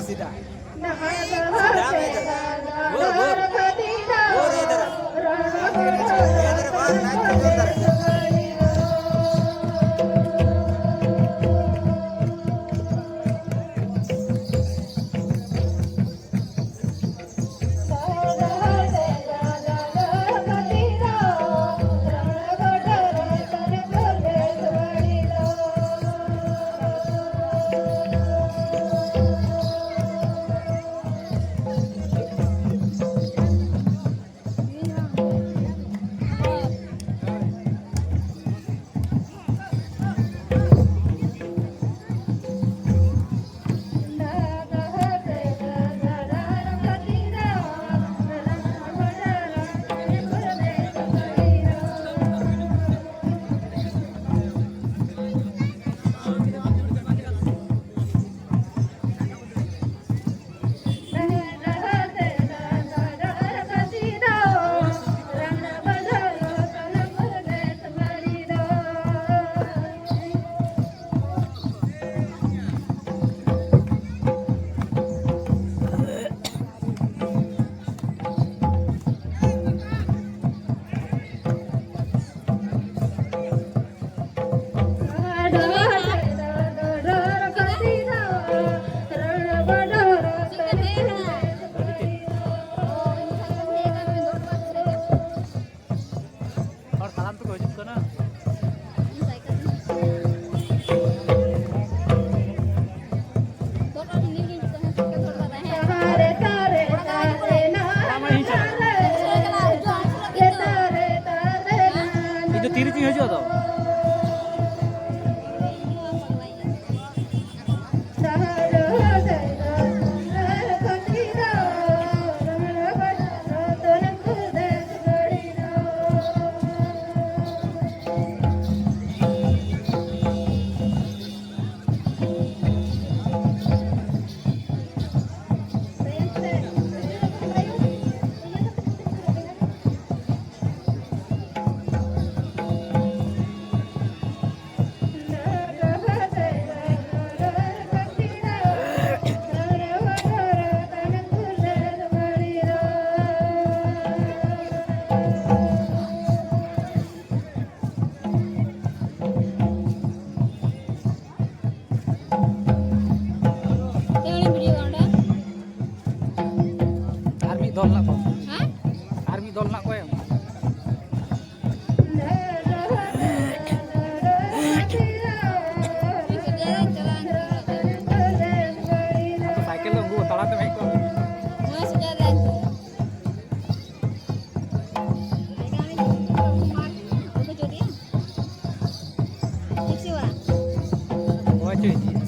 सीधा सीधा में इधर वो इधर इधर बाहर नाच के अंदर itu tiri aja tau. Dol nak kau? Hah? Army dol nak kau yang? Atau cycle lo gua talat tu mereka. Mas jalan. Kami apa jadi? Siapa? Oh cuy.